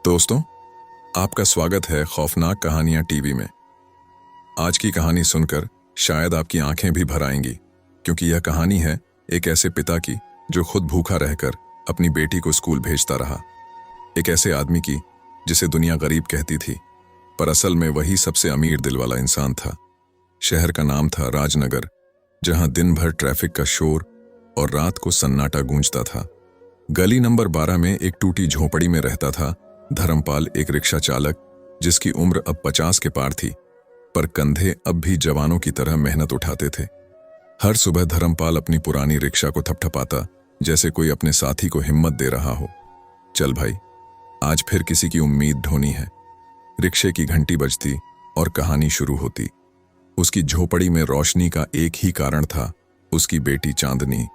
दोस्तों, आपका स्वागत है खौफनाक कहानियां टीवी में। आज की कहानी सुनकर शायद आपकी आंखें भी भर आएंगी, क्योंकि यह कहानी है एक ऐसे पिता की जो खुद भूखा रहकर अपनी बेटी को स्कूल भेजता रहा। एक ऐसे आदमी की जिसे दुनिया गरीब कहती थी, पर असल में वही सबसे अमीर दिल वाला इंसान था। शहर का नाम था राजनगर, जहां दिन भर ट्रैफिक का शोर और रात को सन्नाटा गूंजता था। गली नंबर 12 में एक टूटी झोपड़ी में रहता था धर्मपाल, एक रिक्शा चालक जिसकी उम्र अब 50 के पार थी, पर कंधे अब भी जवानों की तरह मेहनत उठाते थे। हर सुबह धर्मपाल अपनी पुरानी रिक्शा को थपथपाता, जैसे कोई अपने साथी को हिम्मत दे रहा हो। चल भाई, आज फिर किसी की उम्मीद ढोनी है। रिक्शे की घंटी बजती और कहानी शुरू होती। उसकी झोपड़ी में रोशनी का एक ही कारण था, उसकी बेटी चांदनी।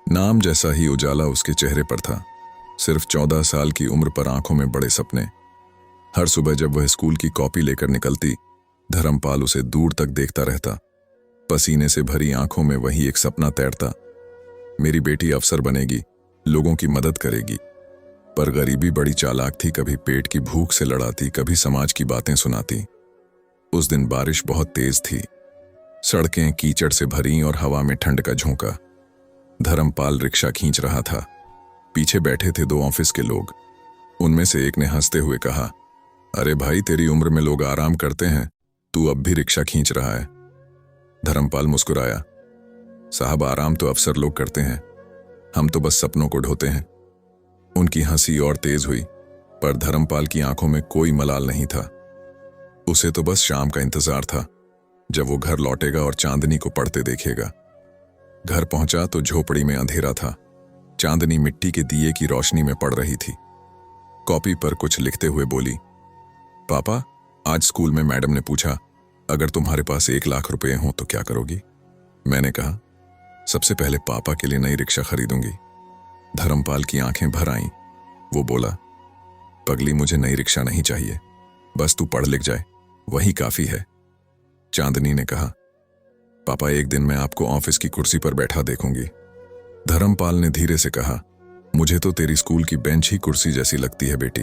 नाम जैसा ही उजाला उसके चेहरे पर था, सिर्फ 14 साल की उम्र पर आंखों में बड़े सपने। हर सुबह जब वह स्कूल की कॉपी लेकर निकलती, धर्मपाल उसे दूर तक देखता रहता। पसीने से भरी आंखों में वही एक सपना तैरता, मेरी बेटी अफसर बनेगी, लोगों की मदद करेगी। पर गरीबी बड़ी चालाक थी, कभी पेट की भूख से लड़ाती, कभी समाज की बातें सुनाती। उस दिन बारिश बहुत तेज थी, सड़कें कीचड़ से भरी और हवा में ठंड का झोंका। धर्मपाल रिक्शा खींच रहा था। पीछे बैठे थे 2 ऑफिस के लोग। उनमें से एक ने हंसते हुए कहा, अरे भाई, तेरी उम्र में लोग आराम करते हैं, तू अब भी रिक्शा खींच रहा है। धर्मपाल मुस्कुराया, साहब, आराम तो अफसर लोग करते हैं, हम तो बस सपनों को ढोते हैं। उनकी हंसी और तेज हुई, पर धर्मपाल की आंखों में कोई मलाल नहीं था। उसे तो बस शाम का इंतजार था, जब वो घर लौटेगा और चांदनी को पढ़ते देखेगा। घर पहुंचा तो झोपड़ी में अंधेरा था। चांदनी मिट्टी के दिए की रोशनी में पड़ रही थी। कॉपी पर कुछ लिखते हुए बोली, पापा, आज स्कूल में मैडम ने पूछा, अगर तुम्हारे पास 1 लाख रुपए हो तो क्या करोगी? मैंने कहा, सबसे पहले पापा के लिए नई रिक्शा खरीदूंगी। धर्मपाल की आंखें भर आईं। वो बोला, पगली, मुझे नई रिक्शा नहीं चाहिए, बस तू पढ़ लिख जाए, वही काफी है। चांदनी ने कहा, पापा, एक दिन मैं आपको ऑफिस की कुर्सी पर बैठा देखूंगी। धर्मपाल ने धीरे से कहा, मुझे तो तेरी स्कूल की बेंच ही कुर्सी जैसी लगती है बेटी,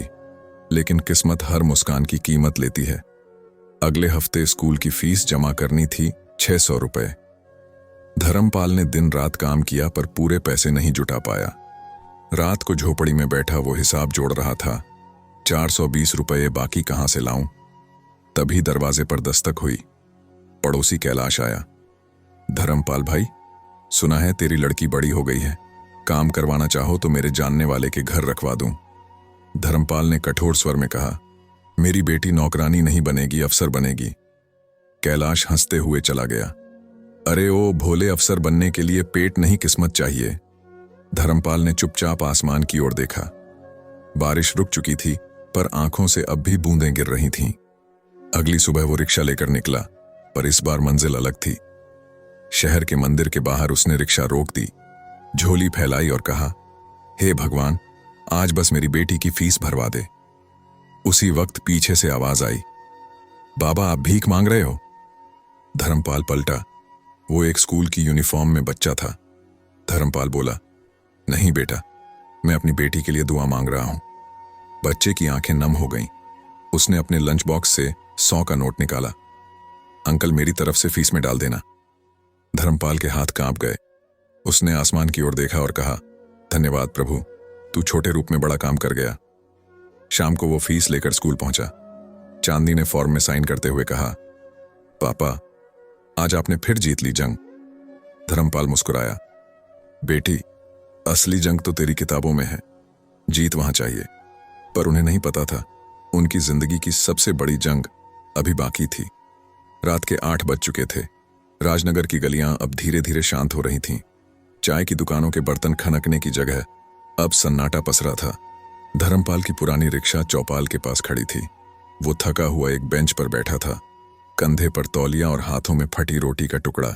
लेकिन किस्मत हर मुस्कान की कीमत लेती है। अगले हफ्ते स्कूल की फीस जमा करनी थी, 600 रुपए। धर्मपाल ने दिन रात काम किया, पर पूरे पैसे नहीं जुटा पाया। रात को झोपड़ी में बैठा वो हिसाब जोड़ रहा था, 420 रुपए बाकी कहां से लाऊं। तभी दरवाजे पर दस्तक हुई। पड़ोसी कैलाश आया। धर्मपाल भाई, सुना है तेरी लड़की बड़ी हो गई है, काम करवाना चाहो तो मेरे जानने वाले के घर रखवा दूं। धर्मपाल ने कठोर स्वर में कहा, मेरी बेटी नौकरानी नहीं बनेगी, अफसर बनेगी। कैलाश हंसते हुए चला गया। अरे ओ भोले, अफसर बनने के लिए पेट नहीं किस्मत चाहिए। धर्मपाल ने चुपचाप आसमान की ओर देखा। बारिश रुक चुकी थी, पर आंखों से अब भी बूंदें गिर रही थीं। अगली सुबह वो रिक्शा लेकर निकला, पर इस बार मंजिल अलग थी। शहर के मंदिर के बाहर उसने रिक्शा रोक दी, झोली फैलाई और कहा, हे भगवान, आज बस मेरी बेटी की फीस भरवा दे। उसी वक्त पीछे से आवाज आई, बाबा, आप भीख मांग रहे हो? धर्मपाल पलटा। वो एक स्कूल की यूनिफॉर्म में बच्चा था। धर्मपाल बोला, नहीं बेटा, मैं अपनी बेटी के लिए दुआ मांग रहा हूं। बच्चे की आंखें नम हो गईं। उसने अपने लंच बॉक्स से 100 का नोट निकाला। अंकल, मेरी तरफ से फीस में डाल देना। धर्मपाल के हाथ कांप गए। उसने आसमान की ओर देखा और कहा, धन्यवाद प्रभु, तू छोटे रूप में बड़ा काम कर गया। शाम को वो फीस लेकर स्कूल पहुंचा। चांदनी ने फॉर्म में साइन करते हुए कहा, पापा, आज आपने फिर जीत ली जंग। धर्मपाल मुस्कुराया, बेटी, असली जंग तो तेरी किताबों में है, जीत वहां चाहिए। पर उन्हें नहीं पता था, उनकी जिंदगी की सबसे बड़ी जंग अभी बाकी थी। रात के 8 बज चुके थे। राजनगर की गलियां अब धीरे धीरे शांत हो रही थीं। चाय की दुकानों के बर्तन खनकने की जगह अब सन्नाटा पसरा था। धर्मपाल की पुरानी रिक्शा चौपाल के पास खड़ी थी। वो थका हुआ एक बेंच पर बैठा था, कंधे पर तौलिया और हाथों में फटी रोटी का टुकड़ा।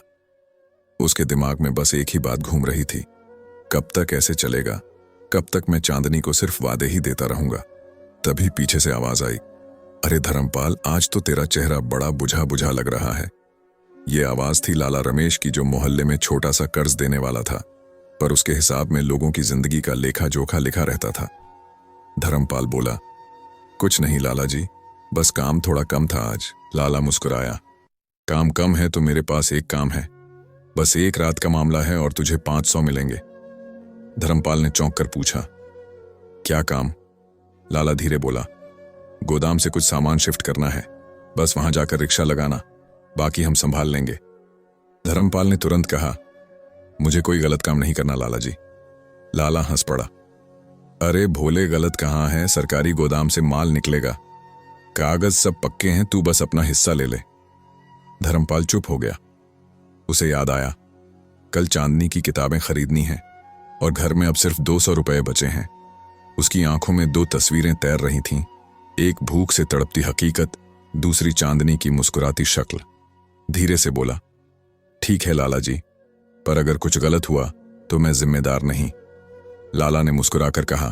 उसके दिमाग में बस एक ही बात घूम रही थी, कब तक ऐसे चलेगा? कब तक मैं चांदनी को सिर्फ वादे ही देता रहूंगा? तभी पीछे से आवाज आई, अरे धर्मपाल, आज तो तेरा चेहरा बड़ा बुझा बुझा लग रहा है। ये आवाज थी लाला रमेश की, जो मोहल्ले में छोटा सा कर्ज देने वाला था, पर उसके हिसाब में लोगों की जिंदगी का लेखा जोखा लिखा रहता था। धर्मपाल बोला, कुछ नहीं लाला जी, बस काम थोड़ा कम था आज। लाला मुस्कुराया। काम कम है तो मेरे पास एक काम है। बस एक रात का मामला है और तुझे 500 मिलेंगे। धर्मपाल ने चौंक कर पूछा, क्या काम? लाला धीरे बोला, गोदाम से कुछ सामान शिफ्ट करना है, बस वहां जाकर रिक्शा लगाना, बाकी हम संभाल लेंगे। धर्मपाल ने तुरंत कहा, मुझे कोई गलत काम नहीं करना लाला जी। लाला हंस पड़ा। अरे भोले, गलत कहाँ है, सरकारी गोदाम से माल निकलेगा, कागज सब पक्के हैं, तू बस अपना हिस्सा ले ले। धर्मपाल चुप हो गया। उसे याद आया, कल चांदनी की किताबें खरीदनी हैं और घर में अब सिर्फ 200 रुपए बचे हैं। उसकी आंखों में 2 तस्वीरें तैर रही थीं, एक भूख से तड़पती हकीकत, दूसरी चांदनी की मुस्कुराती शक्ल। धीरे से बोला, ठीक है लाला जी, पर अगर कुछ गलत हुआ तो मैं जिम्मेदार नहीं। लाला ने मुस्कुराकर कहा,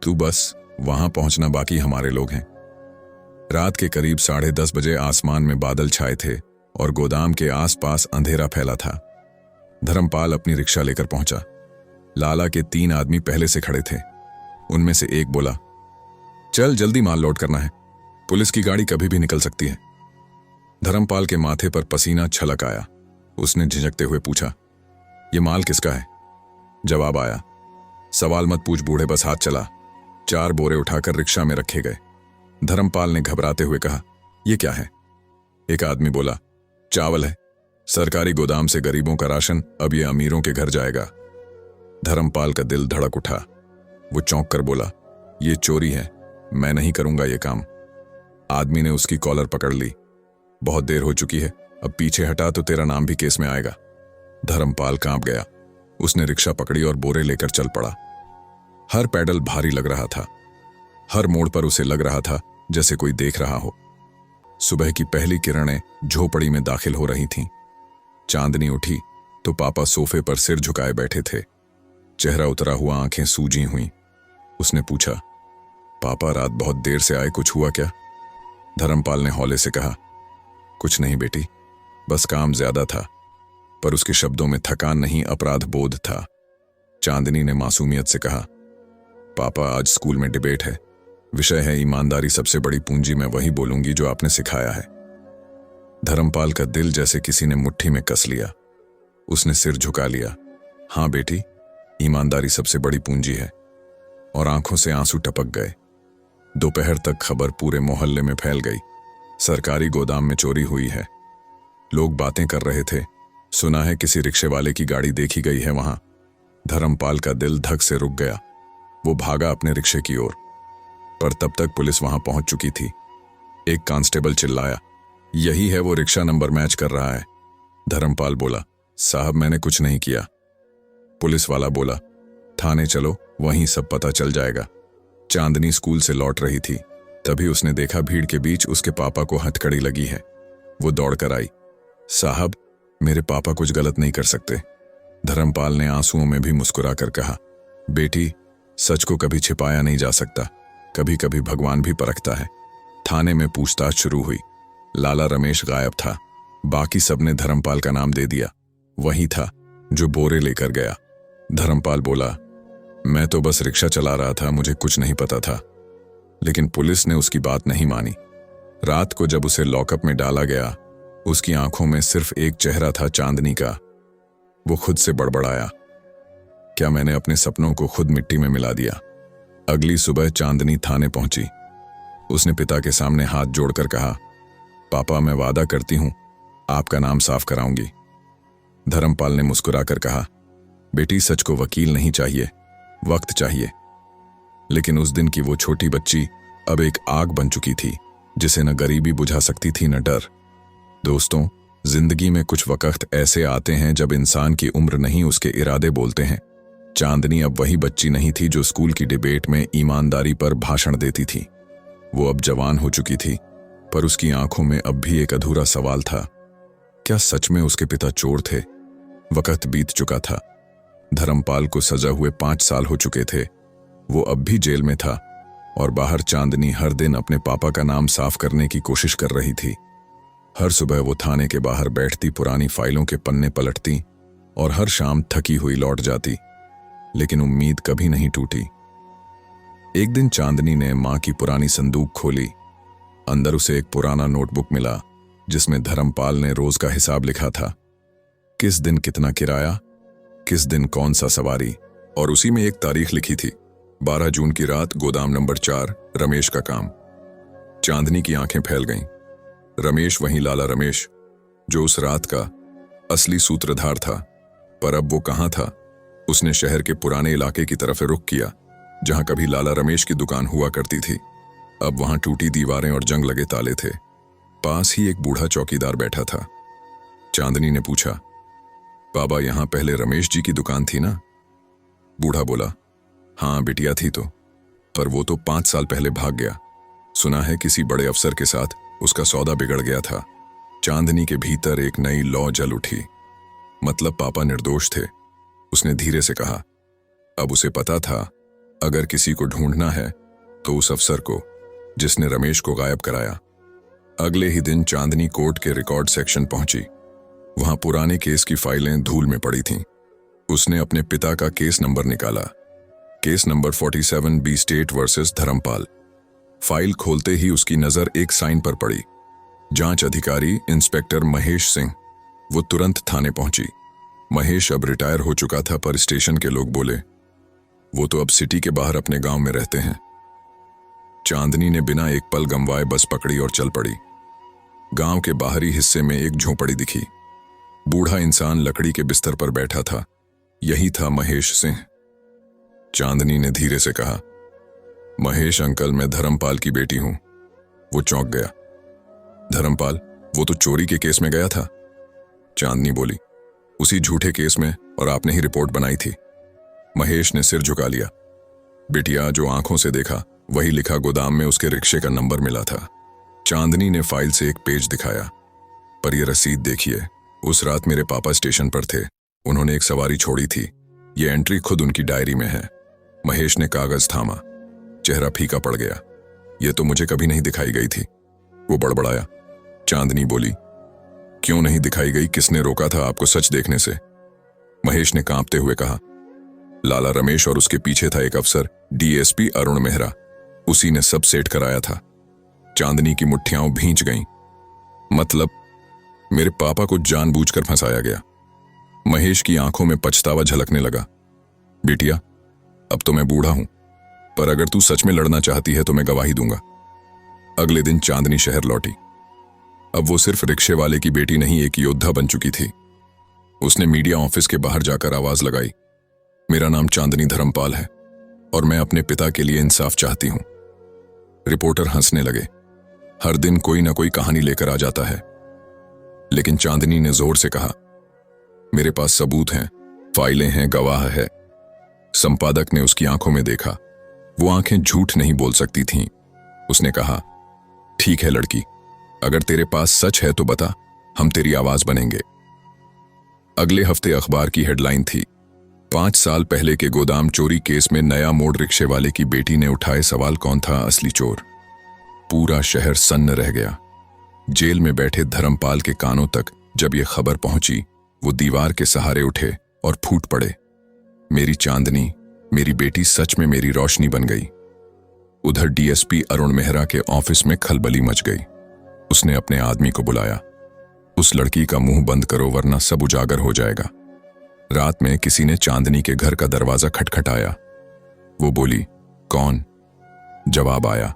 तू बस वहां पहुंचना, बाकी हमारे लोग हैं। रात के करीब 10:30 बजे आसमान में बादल छाए थे और गोदाम के आसपास अंधेरा फैला था। धर्मपाल अपनी रिक्शा लेकर पहुंचा। लाला के 3 आदमी पहले से खड़े थे। उनमें से एक बोला, चल जल्दी माल लोड करना है, पुलिस की गाड़ी कभी भी निकल सकती है। धर्मपाल के माथे पर पसीना छलक आया। उसने झिझकते हुए पूछा, ये माल किसका है? जवाब आया, सवाल मत पूछ बूढ़े, बस हाथ चला। 4 बोरे उठाकर रिक्शा में रखे गए। धर्मपाल ने घबराते हुए कहा, यह क्या है? एक आदमी बोला, चावल है, सरकारी गोदाम से गरीबों का राशन, अब ये अमीरों के घर जाएगा। धर्मपाल का दिल धड़क उठा। वो चौंक कर बोला, ये चोरी है, मैं नहीं करूंगा ये काम। आदमी ने उसकी कॉलर पकड़ ली। बहुत देर हो चुकी है, अब पीछे हटा तो तेरा नाम भी केस में आएगा। धर्मपाल कांप गया। उसने रिक्शा पकड़ी और बोरे लेकर चल पड़ा। हर पैडल भारी लग रहा था। हर मोड़ पर उसे लग रहा था जैसे कोई देख रहा हो। सुबह की पहली किरणें झोपड़ी में दाखिल हो रही थीं। चांदनी उठी तो पापा सोफे पर सिर झुकाए बैठे थे। चेहरा उतरा हुआ, आंखें सूजी हुईं। उसने पूछा, पापा रात बहुत देर से आए, कुछ हुआ क्या? धर्मपाल ने हौले से कहा, कुछ नहीं बेटी, बस काम ज्यादा था। पर उसके शब्दों में थकान नहीं, अपराध बोध था। चांदनी ने मासूमियत से कहा, पापा आज स्कूल में डिबेट है, विषय है ईमानदारी सबसे बड़ी पूंजी, मैं वही बोलूंगी जो आपने सिखाया है। धर्मपाल का दिल जैसे किसी ने मुट्ठी में कस लिया। उसने सिर झुका लिया। हां बेटी, ईमानदारी सबसे बड़ी पूंजी है। और आंखों से आंसू टपक गए। दोपहर तक खबर पूरे मोहल्ले में फैल गई, सरकारी गोदाम में चोरी हुई है। लोग बातें कर रहे थे, सुना है किसी रिक्शे वाले की गाड़ी देखी गई है वहां। धर्मपाल का दिल धक से रुक गया। वो भागा अपने रिक्शे की ओर, पर तब तक पुलिस वहां पहुंच चुकी थी। एक कांस्टेबल चिल्लाया, यही है वो, रिक्शा नंबर मैच कर रहा है। धर्मपाल बोला, साहब मैंने कुछ नहीं किया। पुलिस वाला बोला, थाने चलो, वहीं सब पता चल जाएगा। चांदनी स्कूल से लौट रही थी, तभी उसने देखा भीड़ के बीच उसके पापा को हथकड़ी लगी है। वो दौड़कर आई। साहब, मेरे पापा कुछ गलत नहीं कर सकते। धर्मपाल ने आंसुओं में भी मुस्कुरा कर कहा, बेटी, सच को कभी छिपाया नहीं जा सकता, कभी कभी भगवान भी परखता है। थाने में पूछताछ शुरू हुई। लाला रमेश गायब था। बाकी सबने धर्मपाल का नाम दे दिया। वही था जो बोरे लेकर गया। धर्मपाल बोला, मैं तो बस रिक्शा चला रहा था, मुझे कुछ नहीं पता था। लेकिन पुलिस ने उसकी बात नहीं मानी। रात को जब उसे लॉकअप में डाला गया, उसकी आंखों में सिर्फ एक चेहरा था, चांदनी का। वो खुद से बड़बड़ाया, क्या मैंने अपने सपनों को खुद मिट्टी में मिला दिया? अगली सुबह चांदनी थाने पहुंची। उसने पिता के सामने हाथ जोड़कर कहा, पापा मैं वादा करती हूं आपका नाम साफ कराऊंगी। धर्मपाल ने मुस्कुराकर कहा, बेटी सच को वकील नहीं चाहिए, वक्त चाहिए। लेकिन उस दिन की वो छोटी बच्ची अब एक आग बन चुकी थी, जिसे न गरीबी बुझा सकती थी न डर। दोस्तों, जिंदगी में कुछ वक्त ऐसे आते हैं जब इंसान की उम्र नहीं उसके इरादे बोलते हैं। चांदनी अब वही बच्ची नहीं थी जो स्कूल की डिबेट में ईमानदारी पर भाषण देती थी। वो अब जवान हो चुकी थी, पर उसकी आंखों में अब भी एक अधूरा सवाल था, क्या सच में उसके पिता चोर थे? वक्त बीत चुका था। धर्मपाल को सजा हुए 5 साल हो चुके थे। वो अब भी जेल में था और बाहर चांदनी हर दिन अपने पापा का नाम साफ करने की कोशिश कर रही थी। हर सुबह वो थाने के बाहर बैठती, पुरानी फाइलों के पन्ने पलटती और हर शाम थकी हुई लौट जाती, लेकिन उम्मीद कभी नहीं टूटी। एक दिन चांदनी ने मां की पुरानी संदूक खोली। अंदर उसे एक पुराना नोटबुक मिला जिसमें धर्मपाल ने रोज का हिसाब लिखा था। किस दिन कितना किराया, किस दिन कौन सा सवारी, और उसी में एक तारीख लिखी थी, 12 जून की रात, गोदाम नंबर 4, रमेश का काम। चांदनी की आंखें फैल गईं। रमेश वही लाला रमेश जो उस रात का असली सूत्रधार था। पर अब वो कहाँ था? उसने शहर के पुराने इलाके की तरफ रुख किया जहां कभी लाला रमेश की दुकान हुआ करती थी। अब वहां टूटी दीवारें और जंग लगे ताले थे। पास ही एक बूढ़ा चौकीदार बैठा था। चांदनी ने पूछा, बाबा, यहां पहले रमेश जी की दुकान थी ना? बूढ़ा बोला, हाँ बिटिया थी तो, पर वो तो 5 साल पहले भाग गया। सुना है किसी बड़े अफसर के साथ उसका सौदा बिगड़ गया था। चांदनी के भीतर एक नई लौ जल उठी। मतलब पापा निर्दोष थे। उसने धीरे से कहा। अब उसे पता था अगर किसी को ढूंढना है तो उस अफसर को जिसने रमेश को गायब कराया। अगले ही दिन चांदनी कोर्ट के रिकॉर्ड सेक्शन पहुंची। वहां पुराने केस की फाइलें धूल में पड़ी थीं। उसने अपने पिता का केस नंबर निकाला, case number 47 B state versus Dharampal. File खोलते ही उसकी नजर एक साइन पर पड़ी, जांच अधिकारी इंस्पेक्टर महेश सिंह। वो तुरंत थाने पहुंची। महेश अब रिटायर हो चुका था, पर स्टेशन के लोग बोले वो तो अब सिटी के बाहर अपने गांव में रहते हैं। चांदनी ने बिना एक पल गंवाए बस पकड़ी और चल पड़ी। गांव के बाहरी हिस्से में एक झोंपड़ी दिखी। बूढ़ा इंसान लकड़ी के बिस्तर पर बैठा था। यही था महेश सिंह। चांदनी ने धीरे से कहा, महेश अंकल, मैं धर्मपाल की बेटी हूं। वो चौंक गया। धर्मपाल? वो तो चोरी के केस में गया था। चांदनी बोली, उसी झूठे केस में, और आपने ही रिपोर्ट बनाई थी। महेश ने सिर झुका लिया। बिटिया, जो आंखों से देखा वही लिखा। गोदाम में उसके रिक्शे का नंबर मिला था। चांदनी ने फाइल से एक पेज दिखाया। पर यह रसीद देखिए, उस रात मेरे पापा स्टेशन पर थे। उन्होंने एक सवारी छोड़ी थी। ये एंट्री खुद उनकी डायरी में है। महेश ने कागज थामा। चेहरा फीका पड़ गया। ये तो मुझे कभी नहीं दिखाई गई थी। वो बड़बड़ाया। चांदनी बोली, क्यों नहीं दिखाई गई? किसने रोका था आपको सच देखने से? महेश ने कांपते हुए कहा, लाला रमेश और उसके पीछे था एक अफसर, डीएसपी अरुण मेहरा। उसी ने सब सेट कराया था। चांदनी की मुट्ठियां भींच गईं। मतलब मेरे पापा को जानबूझकर फंसाया गया। महेश की आंखों में पछतावा झलकने लगा। बिटिया, अब तो मैं बूढ़ा हूं, पर अगर तू सच में लड़ना चाहती है तो मैं गवाही दूंगा। अगले दिन चांदनी शहर लौटी। अब वो सिर्फ रिक्शे वाले की बेटी नहीं, एक योद्धा बन चुकी थी। उसने मीडिया ऑफिस के बाहर जाकर आवाज लगाई, मेरा नाम चांदनी धर्मपाल है और मैं अपने पिता के लिए इंसाफ चाहती हूं। रिपोर्टर हंसने लगे। हर दिन कोई ना कोई कहानी लेकर आ जाता है। लेकिन चांदनी ने जोर से कहा, मेरे पास सबूत हैं, फाइलें हैं, गवाह है। संपादक ने उसकी आंखों में देखा। वो आंखें झूठ नहीं बोल सकती थीं। उसने कहा, ठीक है लड़की, अगर तेरे पास सच है तो बता, हम तेरी आवाज बनेंगे। अगले हफ्ते अखबार की हेडलाइन थी, 5 साल पहले के गोदाम चोरी केस में नया मोड़, रिक्शे वाले की बेटी ने उठाए सवाल, कौन था असली चोर? पूरा शहर सन्न रह गया। जेल में बैठे धर्मपाल के कानों तक जब यह खबर पहुंची, वो दीवार के सहारे उठे और फूट पड़े। मेरी चांदनी, मेरी बेटी सच में मेरी रोशनी बन गई। उधर डीएसपी अरुण मेहरा के ऑफिस में खलबली मच गई। उसने अपने आदमी को बुलाया। उस लड़की का मुंह बंद करो वरना सब उजागर हो जाएगा। रात में किसी ने चांदनी के घर का दरवाजा खटखटाया। वो बोली, कौन? जवाब आया,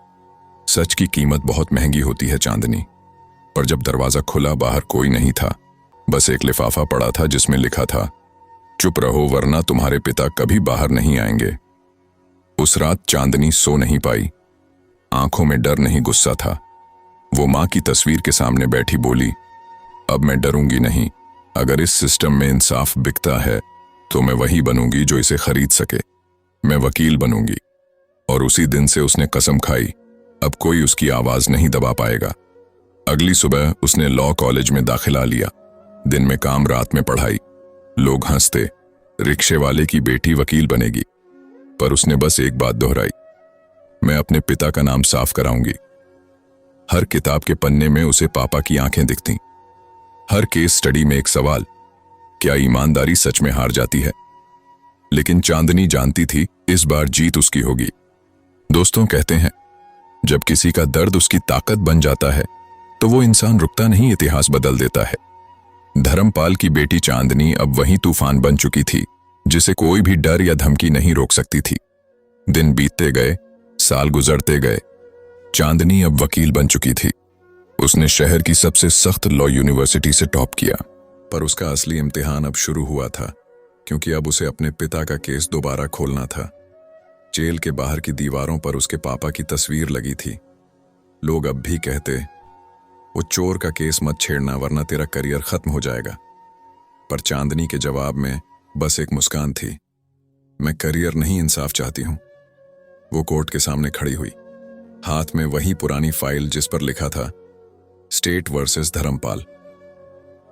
सच की कीमत बहुत महंगी होती है चांदनी। पर जब दरवाजा खुला, बाहर कोई नहीं था। बस एक लिफाफा पड़ा था जिसमें लिखा था, चुप रहो वरना तुम्हारे पिता कभी बाहर नहीं आएंगे। उस रात चांदनी सो नहीं पाई। आंखों में डर नहीं, गुस्सा था। वो मां की तस्वीर के सामने बैठी बोली, अब मैं डरूंगी नहीं। अगर इस सिस्टम में इंसाफ बिकता है तो मैं वही बनूंगी जो इसे खरीद सके। मैं वकील बनूंगी। और उसी दिन से उसने कसम खाई, अब कोई उसकी आवाज नहीं दबा पाएगा। अगली सुबह उसने लॉ कॉलेज में दाखिला लिया। दिन में काम, रात में पढ़ाई। लोग हंसते, रिक्शे वाले की बेटी वकील बनेगी। पर उसने बस एक बात दोहराई, मैं अपने पिता का नाम साफ कराऊंगी। हर किताब के पन्ने में उसे पापा की आंखें दिखतीं। हर केस स्टडी में एक सवाल, क्या ईमानदारी सच में हार जाती है? लेकिन चांदनी जानती थी इस बार जीत उसकी होगी। दोस्तों कहते हैं, जब किसी का दर्द उसकी ताकत बन जाता है तो वो इंसान रुकता नहीं, इतिहास बदल देता है। धर्मपाल की बेटी चांदनी अब वही तूफान बन चुकी थी जिसे कोई भी डर या धमकी नहीं रोक सकती थी। दिन बीतते गए, साल गुजरते गए। चांदनी अब वकील बन चुकी थी। उसने शहर की सबसे सख्त लॉ यूनिवर्सिटी से टॉप किया, पर उसका असली इम्तिहान अब शुरू हुआ था, क्योंकि अब उसे अपने पिता का केस दोबारा खोलना था। जेल के बाहर की दीवारों पर उसके पापा की तस्वीर लगी थी। लोग अब भी कहते, वो चोर का केस मत छेड़ना वरना तेरा करियर खत्म हो जाएगा। पर चांदनी के जवाब में बस एक मुस्कान थी। मैं करियर नहीं, इंसाफ चाहती हूं। वो कोर्ट के सामने खड़ी हुई, हाथ में वही पुरानी फाइल जिस पर लिखा था स्टेट वर्सेस धर्मपाल।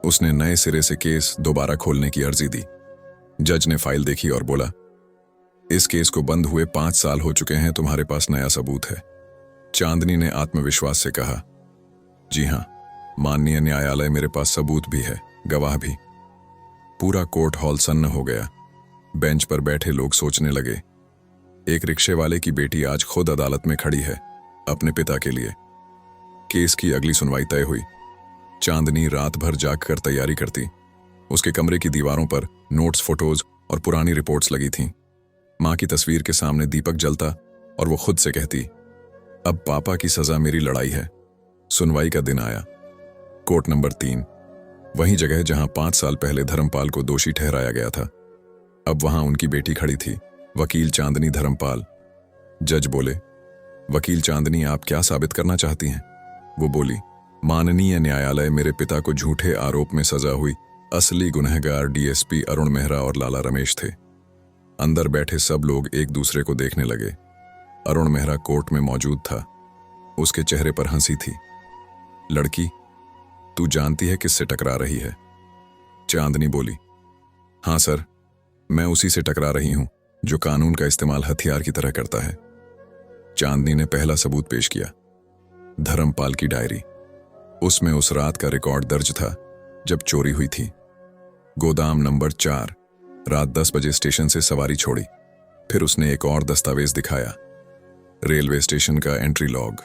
उसने नए सिरे से केस दोबारा खोलने की अर्जी दी। जज ने फाइल देखी और बोला, इस केस को बंद हुए 5 साल हो चुके हैं, तुम्हारे पास नया सबूत है। चांदनी ने आत्मविश्वास से कहा, जी हां माननीय न्यायालय, मेरे पास सबूत भी है, गवाह भी। पूरा कोर्ट हॉल सन्न हो गया। बेंच पर बैठे लोग सोचने लगे, एक रिक्शे वाले की बेटी आज खुद अदालत में खड़ी है अपने पिता के लिए। केस की अगली सुनवाई तय हुई। चांदनी रात भर जागकर तैयारी करती। उसके कमरे की दीवारों पर नोट्स, फोटोज और पुरानी रिपोर्ट्स लगी थीं। मां की तस्वीर के सामने दीपक जलता और वो खुद से कहती, अब पापा की सजा मेरी लड़ाई है। सुनवाई का दिन आया। कोर्ट नंबर 3, वही जगह जहां 5 साल पहले धर्मपाल को दोषी ठहराया गया था। अब वहां उनकी बेटी खड़ी थी, वकील चांदनी धर्मपाल। जज बोले, वकील चांदनी, आप क्या साबित करना चाहती हैं? वो बोली, माननीय न्यायालय, मेरे पिता को झूठे आरोप में सजा हुई असली गुनहगार डीएसपी अरुण मेहरा और लाला रमेश थे। अंदर बैठे सब लोग एक दूसरे को देखने लगे। अरुण मेहरा कोर्ट में मौजूद था। उसके चेहरे पर हंसी थी। लड़की, तू जानती है किससे टकरा रही है? चांदनी बोली, हां सर, मैं उसी से टकरा रही हूं जो कानून का इस्तेमाल हथियार की तरह करता है। चांदनी ने पहला सबूत पेश किया, धर्मपाल की डायरी। उसमें उस रात का रिकॉर्ड दर्ज था जब चोरी हुई थी। गोदाम नंबर 4, रात 10 बजे स्टेशन से सवारी छोड़ी। फिर उसने एक और दस्तावेज दिखाया, रेलवे स्टेशन का एंट्री लॉग।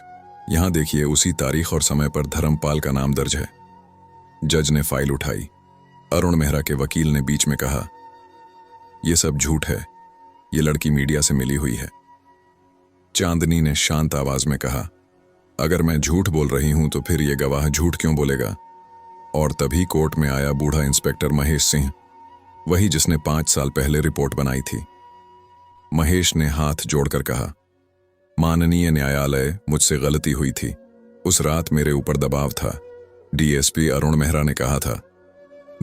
यहां देखिए, उसी तारीख और समय पर धर्मपाल का नाम दर्ज है। जज ने फाइल उठाई। अरुण मेहरा के वकील ने बीच में कहा, यह सब झूठ है, ये लड़की मीडिया से मिली हुई है। चांदनी ने शांत आवाज में कहा, अगर मैं झूठ बोल रही हूं तो फिर यह गवाह झूठ क्यों बोलेगा? और तभी कोर्ट में आया बूढ़ा इंस्पेक्टर महेश सिंह, वही जिसने 5 साल पहले रिपोर्ट बनाई थी। महेश ने हाथ जोड़कर कहा, माननीय न्यायालय, मुझसे गलती हुई थी। उस रात मेरे ऊपर दबाव था। डीएसपी अरुण मेहरा ने कहा था,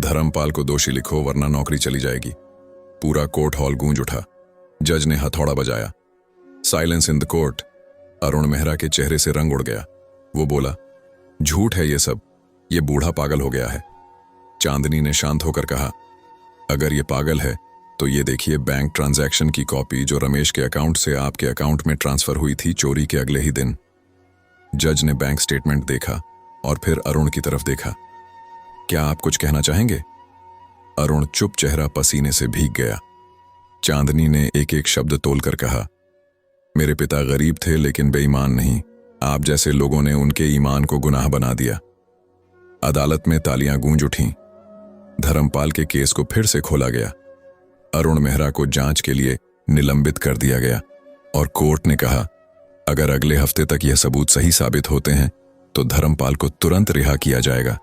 धर्मपाल को दोषी लिखो वरना नौकरी चली जाएगी। पूरा कोर्ट हॉल गूंज उठा। जज ने हथौड़ा बजाया, silence in the court. Arun Mehra के चेहरे से रंग उड़ गया। वो बोला, झूठ है ये सब, ये बूढ़ा पागल हो गया है। चांदनी ने शांत होकर कहा, अगर ये पागल है तो ये देखिए बैंक ट्रांजैक्शन की कॉपी जो रमेश के अकाउंट से आपके अकाउंट में ट्रांसफर हुई थी चोरी के अगले ही दिन। जज ने बैंक स्टेटमेंट देखा और फिर अरुण की तरफ देखा। क्या आप कुछ कहना चाहेंगे? अरुण चुप, चेहरा पसीने से भीग गया। चांदनी ने एक एक शब्द तोलकर कहा, मेरे पिता गरीब थे लेकिन बेईमान नहीं। आप जैसे लोगों ने उनके ईमान को गुनाह बना दिया। अदालत में तालियां गूंज उठीं। धर्मपाल के केस को फिर से खोला गया। अरुण मेहरा को जांच के लिए निलंबित कर दिया गया और कोर्ट ने कहा, अगर अगले हफ्ते तक यह सबूत सही साबित होते हैं तो धर्मपाल को तुरंत रिहा किया जाएगा।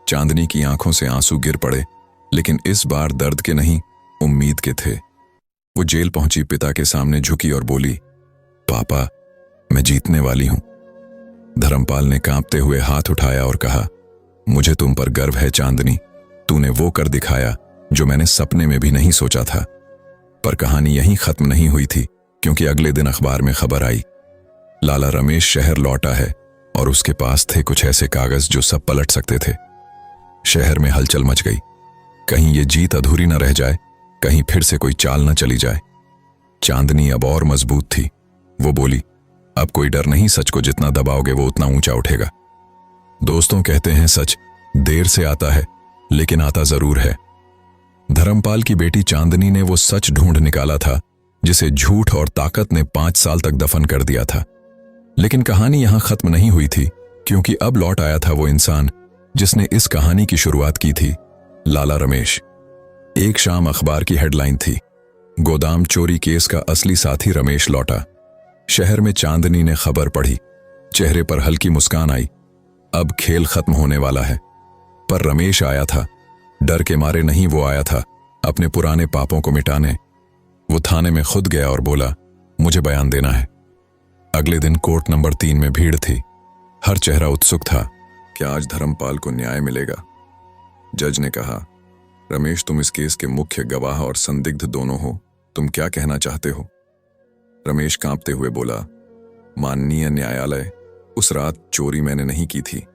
चांदनी की आंखों से आंसू गिर पड़े, लेकिन इस बार दर्द के नहीं, उम्मीद के थे। वो जेल पहुंची, पिता के सामने झुकी और बोली, पापा, मैं जीतने वाली हूं। धर्मपाल ने कांपते हुए हाथ उठाया और कहा, मुझे तुम पर गर्व है चांदनी। तूने वो कर दिखाया जो मैंने सपने में भी नहीं सोचा था। पर कहानी यहीं खत्म नहीं हुई थी, क्योंकि अगले दिन अखबार में खबर आई, लाला रमेश शहर लौटा है और उसके पास थे कुछ ऐसे कागज जो सब पलट सकते थे। शहर में हलचल मच गई। कहीं ये जीत अधूरी न रह जाए, कहीं फिर से कोई चाल न चली जाए। चांदनी अब और मजबूत थी। वो बोली, अब कोई डर नहीं, सच को जितना दबाओगे वो उतना ऊंचा उठेगा। दोस्तों कहते हैं सच देर से आता है, लेकिन आता जरूर है। धर्मपाल की बेटी चांदनी ने वो सच ढूंढ निकाला था जिसे झूठ और ताकत ने 5 साल तक दफन कर दिया था। लेकिन कहानी यहां खत्म नहीं हुई थी, क्योंकि अब लौट आया था वो इंसान जिसने इस कहानी की शुरुआत की थी, लाला रमेश। एक शाम अखबार की हेडलाइन थी, गोदाम चोरी केस का असली साथी रमेश लौटा। शहर में चांदनी ने खबर पढ़ी, चेहरे पर हल्की मुस्कान आई। अब खेल खत्म होने वाला है। पर रमेश आया था, डर के मारे नहीं, वो आया था अपने पुराने पापों को मिटाने। वो थाने में खुद गया और बोला, मुझे बयान देना है। अगले दिन कोर्ट नंबर 3 में भीड़ थी। हर चेहरा उत्सुक था, क्या आज धर्मपाल को न्याय मिलेगा? जज ने कहा, रमेश, तुम इस केस के मुख्य गवाह और संदिग्ध दोनों हो, तुम क्या कहना चाहते हो? रमेश कांपते हुए बोला, माननीय न्यायालय, उस रात चोरी मैंने नहीं की थी,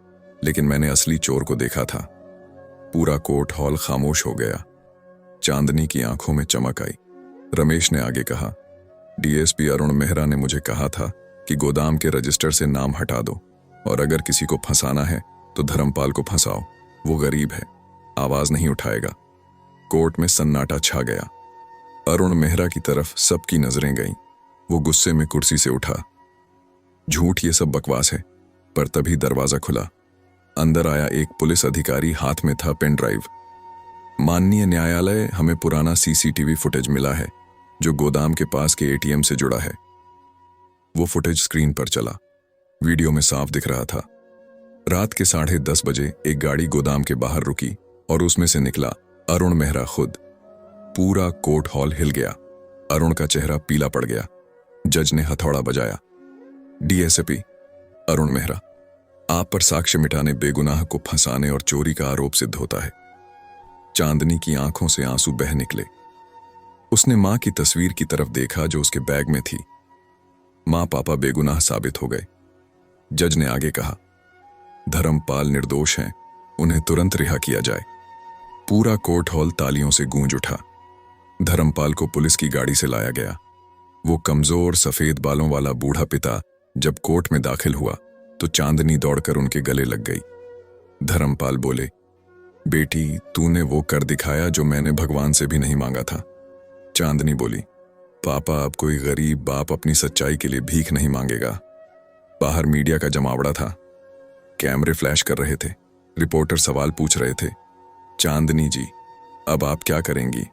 लेकिन मैंने असली चोर को देखा था। पूरा कोर्ट हॉल खामोश हो गया। चांदनी की आंखों में चमक आई। रमेश ने आगे कहा, डीएसपी अरुण मेहरा ने मुझे कहा था कि गोदाम के रजिस्टर से नाम हटा दो, और अगर किसी को फंसाना है तो धर्मपाल को फंसाओ। वो गरीब है, आवाज नहीं उठाएगा। कोर्ट में सन्नाटा छा गया। अरुण मेहरा की तरफ सबकी नजरें गईं। वो गुस्से में कुर्सी से उठा, झूठ, ये सब बकवास है। पर तभी दरवाजा खुला। अंदर आया एक पुलिस अधिकारी, हाथ में था पेन ड्राइव। माननीय न्यायालय, हमें पुराना सीसीटीवी फुटेज मिला है जो गोदाम के पास के एटीएम से जुड़ा है। वो फुटेज स्क्रीन पर चला। वीडियो में साफ दिख रहा था, रात के 10:30 बजे एक गाड़ी गोदाम के बाहर रुकी और उसमें से निकला अरुण मेहरा खुद। पूरा कोर्ट हॉल हिल गया। अरुण का चेहरा पीला पड़ गया। जज ने हथौड़ा बजाया, डीएसपी अरुण मेहरा, आप पर साक्ष्य मिटाने, बेगुनाह को फंसाने और चोरी का आरोप सिद्ध होता है। चांदनी की आंखों से आंसू बह निकले। उसने मां की तस्वीर की तरफ देखा जो उसके बैग में थी। मां पापा बेगुनाह साबित हो गए। जज ने आगे कहा, धर्मपाल निर्दोष हैं, उन्हें तुरंत रिहा किया जाए। पूरा कोर्ट हॉल तालियों से गूंज उठा। धर्मपाल को पुलिस की गाड़ी से लाया गया। वो कमजोर सफेद बालों वाला बूढ़ा पिता जब कोर्ट में दाखिल हुआ तो चांदनी दौड़कर उनके गले लग गई। धर्मपाल बोले, बेटी, तूने वो कर दिखाया जो मैंने भगवान से भी नहीं मांगा था। चांदनी बोली, पापा, अब कोई गरीब बाप अपनी सच्चाई के लिए भीख नहीं मांगेगा। बाहर मीडिया का जमावड़ा था, कैमरे फ्लैश कर रहे थे, रिपोर्टर सवाल पूछ रहे थे। चांदनी जी, अब आप क्या करेंगी?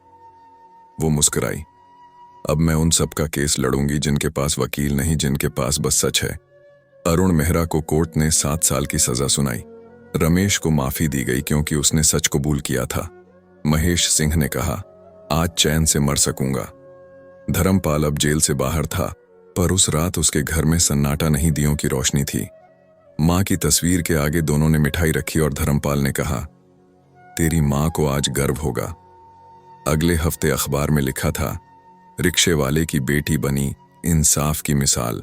वो मुस्कुराई, अब मैं उन सब का केस लड़ूंगी जिनके पास वकील नहीं, जिनके पास बस सच है। अरुण मेहरा को कोर्ट ने 7 साल की सजा सुनाई। रमेश को माफी दी गई क्योंकि उसने सच कबूल किया था। महेश सिंह ने कहा, आज चैन से मर सकूंगा। धर्मपाल अब जेल से बाहर था, पर उस रात उसके घर में सन्नाटा नहीं, दियों की रोशनी थी। मां की तस्वीर के आगे दोनों ने मिठाई रखी और धर्मपाल ने कहा, तेरी मां को आज गर्व होगा। अगले हफ्ते अखबार में लिखा था, रिक्शे वाले की बेटी बनी इंसाफ की मिसाल।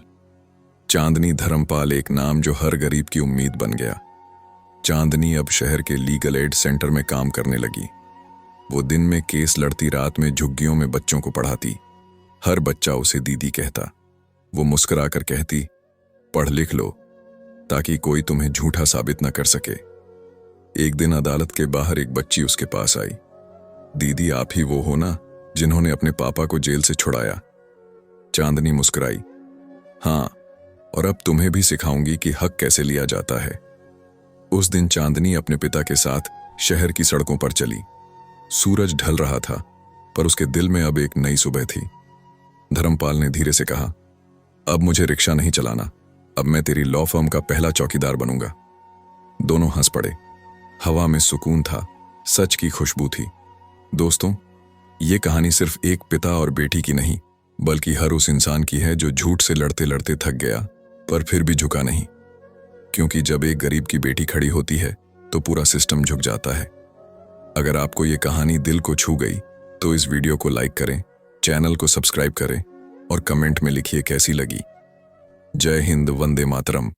चांदनी धर्मपाल एक नाम जो हर गरीब की उम्मीद बन गया। चांदनी अब शहर के लीगल एड सेंटर में काम करने लगी। वो दिन में केस लड़ती, रात में झुग्गियों में बच्चों को पढ़ाती। हर बच्चा उसे दीदी कहता। वो मुस्कुराकर कहती, पढ़ लिख लो ताकि कोई तुम्हें झूठा साबित न कर सके। एक दिन अदालत के बाहर एक बच्ची उसके पास आई, दीदी, आप ही वो हो ना जिन्होंने अपने पापा को जेल से छुड़ाया? चांदनी मुस्कुराई, हाँ, और अब तुम्हें भी सिखाऊंगी कि हक कैसे लिया जाता है। उस दिन चांदनी अपने पिता के साथ शहर की सड़कों पर चली। सूरज ढल रहा था, पर उसके दिल में अब एक नई सुबह थी। धर्मपाल ने धीरे से कहा, अब मुझे रिक्शा नहीं चलाना, अब मैं तेरी लॉ फर्म का पहला चौकीदार बनूंगा। दोनों हंस पड़े। हवा में सुकून था, सच की खुशबू थी। दोस्तों, ये कहानी सिर्फ एक पिता और बेटी की नहीं, बल्कि हर उस इंसान की है जो झूठ से लड़ते लड़ते थक गया, पर फिर भी झुका नहीं। क्योंकि जब एक गरीब की बेटी खड़ी होती है तो पूरा सिस्टम झुक जाता है। अगर आपको ये कहानी दिल को छू गई तो इस वीडियो को लाइक करें, चैनल को सब्सक्राइब करें और कमेंट में लिखिए कैसी लगी। जय हिंद, वंदे मातरम।